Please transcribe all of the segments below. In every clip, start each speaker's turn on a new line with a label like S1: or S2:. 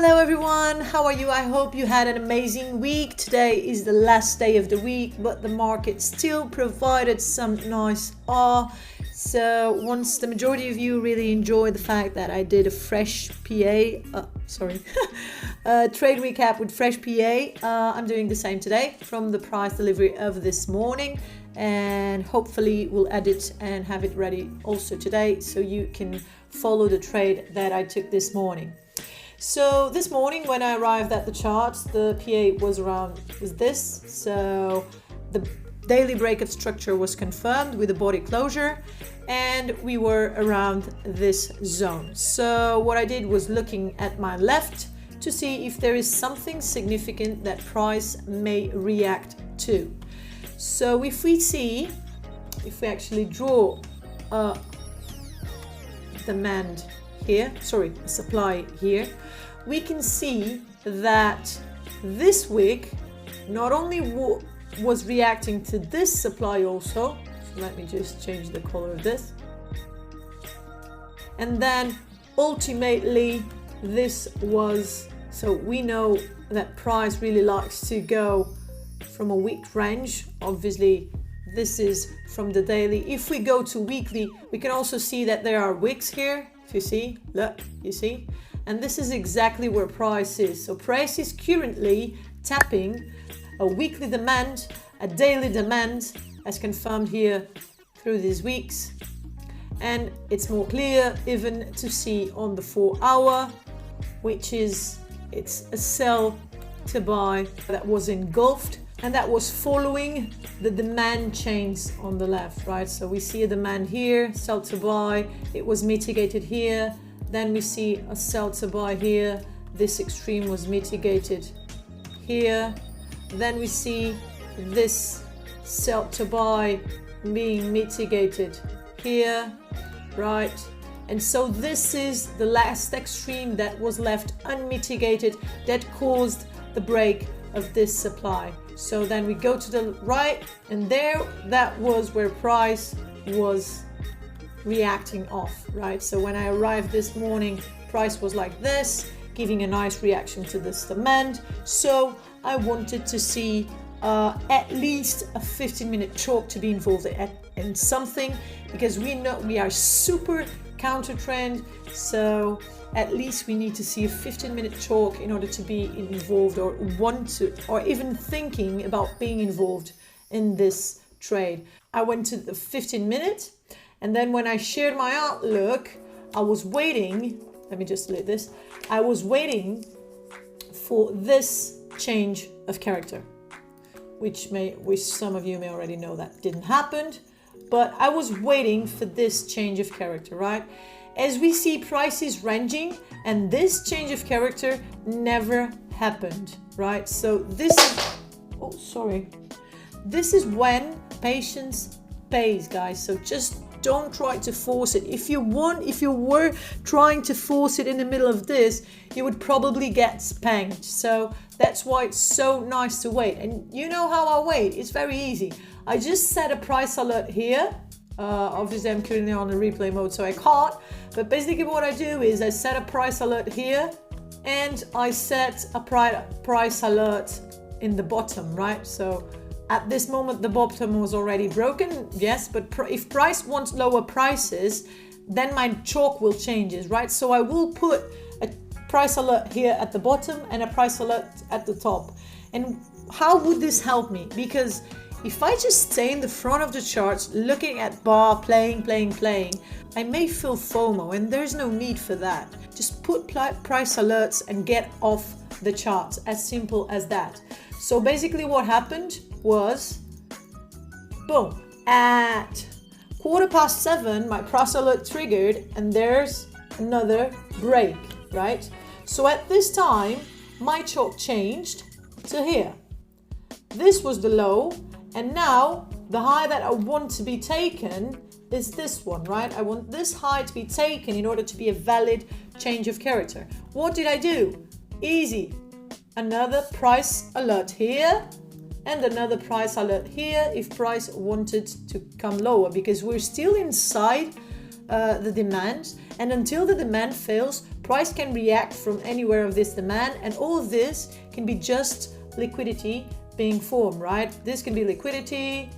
S1: Hello everyone, how are you? I hope you had an amazing week. Today is the last day of the week, but the market still provided some nice So once the majority of you really enjoyed the fact that I did a fresh trade recap with fresh PA, I'm doing the same today from the price delivery of this morning, and hopefully we'll edit and have it ready also today so you can follow the trade that I took this morning. So this morning when I arrived at the charts, the PA was this. So the daily breakout structure was confirmed with a body closure, and we were around this zone. So what I did was looking at my left to see if there is something significant that price may react to. So if we actually draw a demand here, a supply here, we can see that this wick not only was reacting to this supply also, so let me just change the color of this, and then ultimately this was, so we know that price really likes to go from a wick range. Obviously this is from the daily. If we go to weekly, we can also see that there are wicks here. If you see, look, you see, and this is exactly where price is. So price is currently tapping a weekly demand, a daily demand, as confirmed here through these weeks, and it's more clear even to see on the 4 hour, which is, it's a sell to buy that was engulfed, and that was following the demand chains on the left, right? So we see a demand here, sell to buy, it was mitigated here, then we see a sell to buy here, this extreme was mitigated here, then we see this sell to buy being mitigated here, right? And so this is the last extreme that was left unmitigated that caused the break of this supply. So then we go to the right, and there, that was where price was reacting off, right? So when I arrived this morning, price was like this, giving a nice reaction to this demand. So I wanted to see at least a 15-minute chalk to be involved in something, because we know we are super counter trend, so at least we need to see a 15-minute chalk in order to be involved, or want to, or even thinking about being involved in this trade. I went to the 15-minute, and then when I shared my outlook, I was waiting, let me just delete this, I was waiting for this change of character, which some of you may already know that didn't happen, but I was waiting for this change of character, right? As we see prices ranging, and this change of character never happened, right? So this is when patience pays, guys. So just don't try to force it. If you were trying to force it in the middle of this, you would probably get spanked. So that's why it's so nice to wait. And you know how I wait? It's very easy. I just set a price alert here. Obviously I'm currently on the replay mode, so I can't, but basically what I do is I set a price alert here, and I set a price alert in the bottom, right? So at this moment the bottom was already broken, yes, but if price wants lower prices, then my chalk will change, right? So I will put a price alert here at the bottom and a price alert at the top. And how would this help me? Because if I just stay in the front of the charts looking at bar playing, I may feel FOMO, and there's no need for that. Just put price alerts and get off the charts, as simple as that. So basically what happened was, boom, at 7:15 my price alert triggered, and there's another break, right? So at this time my chalk changed to here. This was the low, and now the high that I want to be taken is this one, right? I want this high to be taken in order to be a valid change of character. What did I do? Easy. Another price alert here, and another price alert here if price wanted to come lower, because we're still inside the demand, and until the demand fails, Price can react from anywhere of this demand, and all of this can be just liquidity being formed, right? This can be liquidity,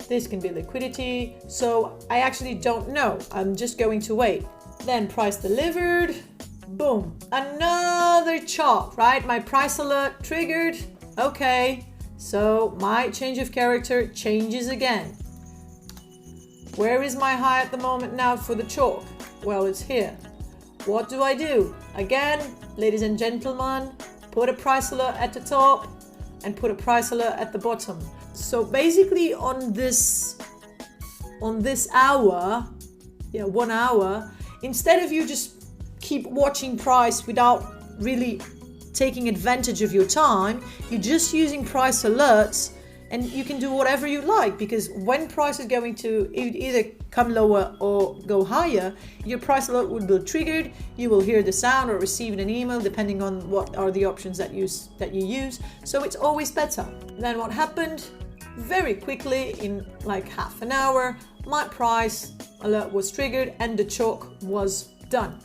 S1: this can be liquidity. So I actually don't know. I'm just going to wait. Then price delivered, boom, another chart, right? My price alert triggered. Okay, so my change of character changes again. Where is my high at the moment now for the chalk? Well, it's here. What do I do? Again, ladies and gentlemen, put a price alert at the top and put a price alert at the bottom. So basically on this hour, 1 hour, instead of you just keep watching price without really taking advantage of your time, you're just using price alerts, and you can do whatever you like, because when price is going to either come lower or go higher, your price alert will be triggered. You will hear the sound or receive an email depending on what are the options that you use. So it's always better. Then what happened? Very quickly, in like half an hour, my price alert was triggered and the chalk was done.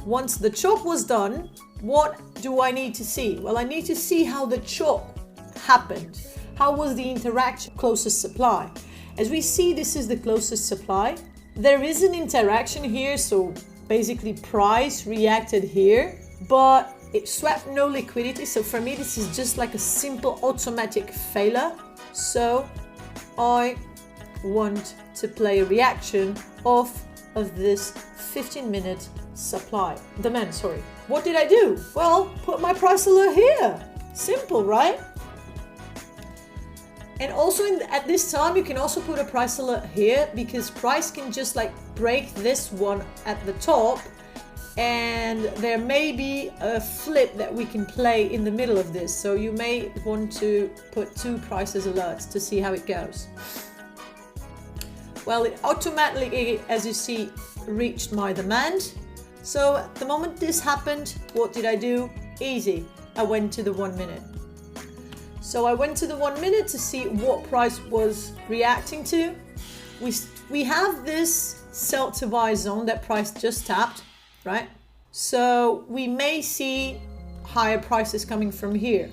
S1: Once the chalk was done, what do I need to see? Well, I need to see how the chalk happened. How was the interaction? Closest supply. As we see, this is the closest supply. There is an interaction here, so basically price reacted here, but it swept no liquidity. So for me, this is just like a simple automatic failure. So I want to play a reaction of this 15-minute supply. Demand, sorry. What did I do? Well, put my price alert here. Simple, right? And also at this time, you can also put a price alert here, because price can just like break this one at the top, and there may be a flip that we can play in the middle of this. So you may want to put 2 prices alerts to see how it goes. Well, it automatically, as you see, reached my demand. So at the moment this happened, what did I do? Easy. I went to the 1 minute. So I went to the 1 minute to see what price was reacting to. We have this sell to buy zone that price just tapped, right? So we may see higher prices coming from here.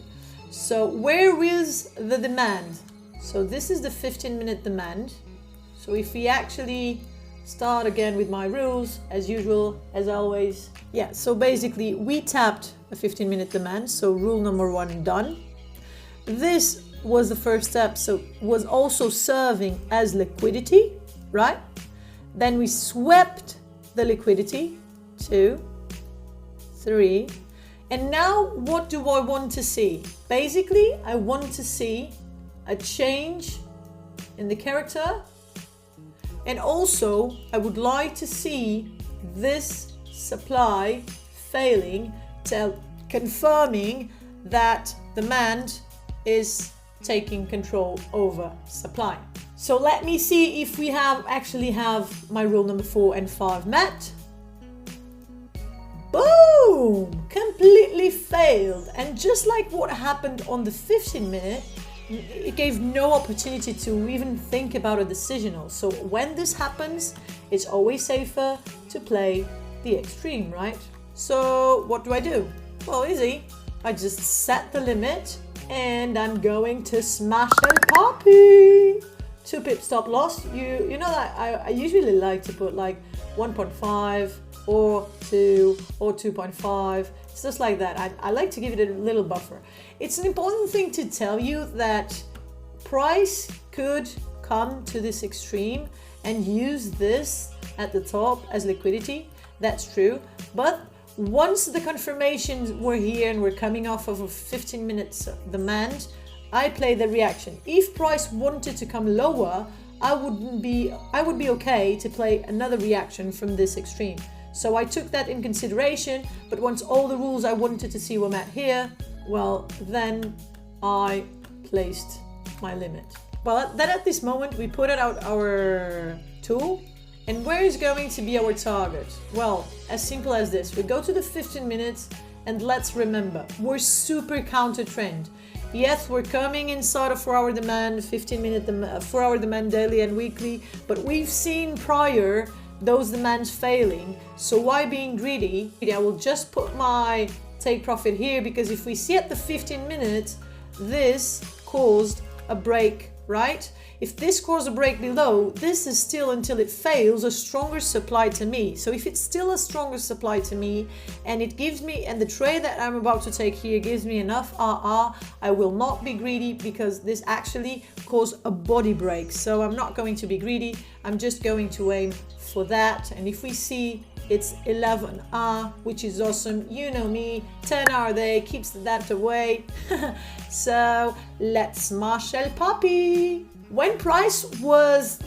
S1: So where is the demand? So this is the 15-minute demand. So if we actually start again with my rules, as usual, as always. Yeah, so basically we tapped a 15-minute demand. So rule number 1 done. This was the first step, so was also serving as liquidity, right? Then we swept the liquidity, 2, 3, and now what do I want to see? Basically, I want to see a change in the character, and also I would like to see this supply failing, confirming that demand is taking control over supply. So let me see if we actually have my rule number 4 and 5 met. Boom! Completely failed. And just like what happened on the 15-minute, it gave no opportunity to even think about a decisional. So when this happens, it's always safer to play the extreme, right? So what do I do? Well, easy. I just set the limit, and I'm going to smash and poppy. 2 pip stop loss. You know that I usually like to put like 1.5 or 2 or 2.5. It's just like that. I like to give it a little buffer. It's an important thing to tell you that price could come to this extreme and use this at the top as liquidity. That's true. But once the confirmations were here and we're coming off of a 15 minutes demand, I play the reaction. If price wanted to come lower, I would be okay to play another reaction from this extreme. So I took that in consideration, but once all the rules I wanted to see were met here, well, then I placed my limit. Well, then at this moment, we put out our tool. And where is going to be our target? Well, as simple as this. We go to the 15 minutes, and let's remember, we're super counter trend. Yes, we're coming inside of 4-hour demand, 15-minute 4-hour demand daily and weekly, but we've seen prior those demands failing. So why being greedy? I will just put my take profit here, because if we see at the 15 minutes, this caused a break, right? If this caused a break below, this is still, until it fails, a stronger supply to me. So if it's still a stronger supply to me, and it gives me, and the trade that I'm about to take here gives me enough I will not be greedy, because this actually caused a body break. So I'm not going to be greedy. I'm just going to aim for that. And if we see it's 11R, which is awesome. You know me, 10R day keeps that away. So let's smash El Papi. When price was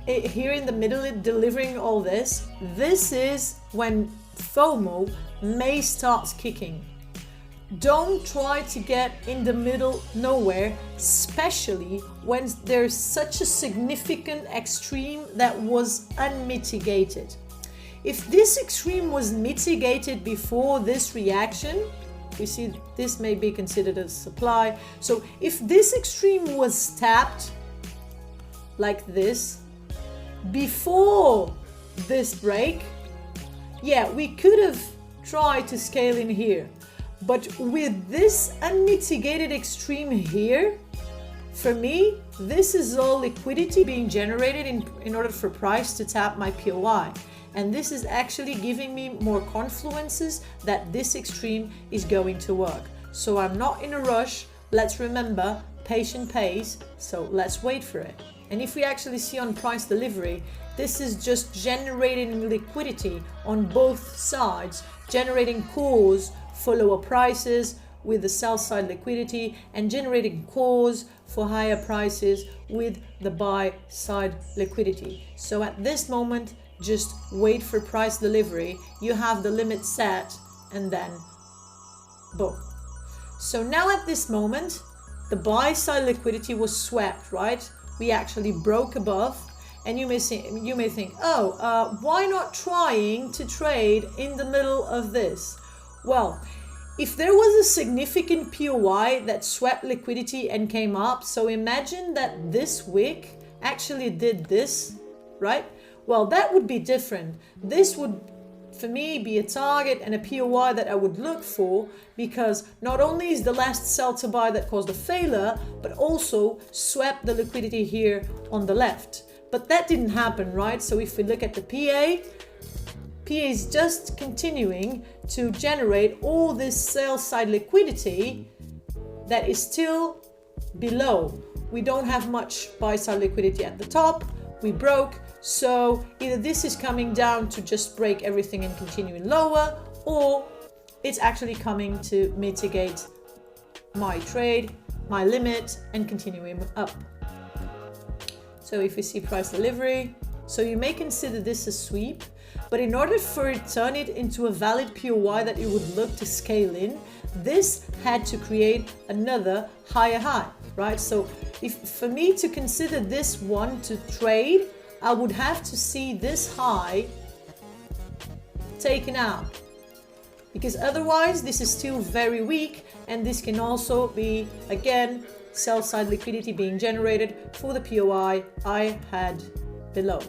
S1: here in the middle delivering all this, this is when FOMO may start kicking. Don't try to get in the middle nowhere, especially when there's such a significant extreme that was unmitigated. If this extreme was mitigated before this reaction, we see this may be considered a supply. So if this extreme was tapped like this before this break, yeah, we could have tried to scale in here. But with this unmitigated extreme here, for me, this is all liquidity being generated in order for price to tap my POI. And this is actually giving me more confluences that this extreme is going to work. So I'm not in a rush. Let's remember, patient pays. So let's wait for it. And if we actually see on price delivery, this is just generating liquidity on both sides, generating cause for lower prices with the sell side liquidity, and generating cause for higher prices with the buy side liquidity. So at this moment, just wait for price delivery. You have the limit set, and then boom. So now at this moment, the buy side liquidity was swept, right? We actually broke above, and you may think, oh, why not trying to trade in the middle of this? Well, if there was a significant POI that swept liquidity and came up, so imagine that this wick actually did this, right? Well, that would be different. This would, for me, be a target and a POI that I would look for, because not only is the last sell to buy that caused a failure, but also swept the liquidity here on the left. But that didn't happen, right? So if we look at the PA is just continuing to generate all this sell side liquidity that is still below. We don't have much buy side liquidity at the top. We broke. So either this is coming down to just break everything and continuing lower, or it's actually coming to mitigate my trade, my limit, and continuing up. So if we see price delivery, so you may consider this a sweep, but in order for it to turn it into a valid POI that you would look to scale in, this had to create another higher high, right? So if for me to consider this one to trade, I would have to see this high taken out, because otherwise this is still very weak, and this can also be, again, sell side liquidity being generated for the POI I had below.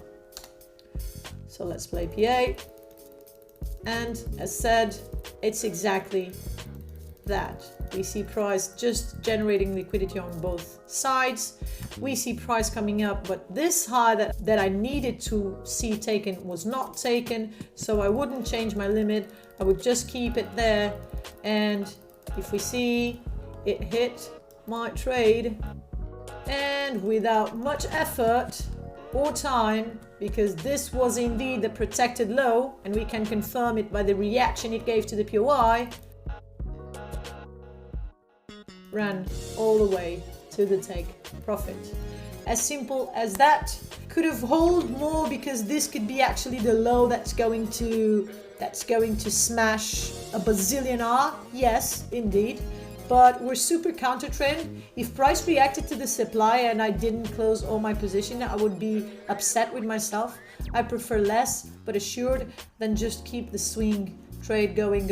S1: So let's play PA, and as said, it's exactly that. We see price just generating liquidity on both sides. We see price coming up, but this high that I needed to see taken was not taken, so I wouldn't change my limit. I would just keep it there, and if we see it hit my trade, and without much effort or time, because this was indeed the protected low, and we can confirm it by the reaction it gave to the POI, ran all the way to the take profit. As simple as that. Could have held more, because this could be actually the low that's going to smash a bazillion R. Yes, indeed. But we're super counter trend. If price reacted to the supply and I didn't close all my position, I would be upset with myself. I prefer less but assured than just keep the swing trade going,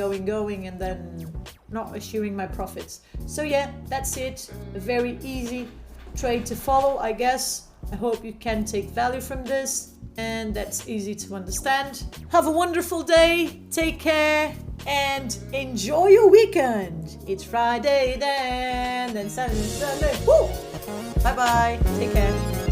S1: and then not assuring my profits. So yeah, that's it. A very easy trade to follow, I guess. I hope you can take value from this, and that's easy to understand. Have a wonderful day, take care, and enjoy your weekend. It's Friday then Saturday, Sunday. Woo! Bye bye, take care.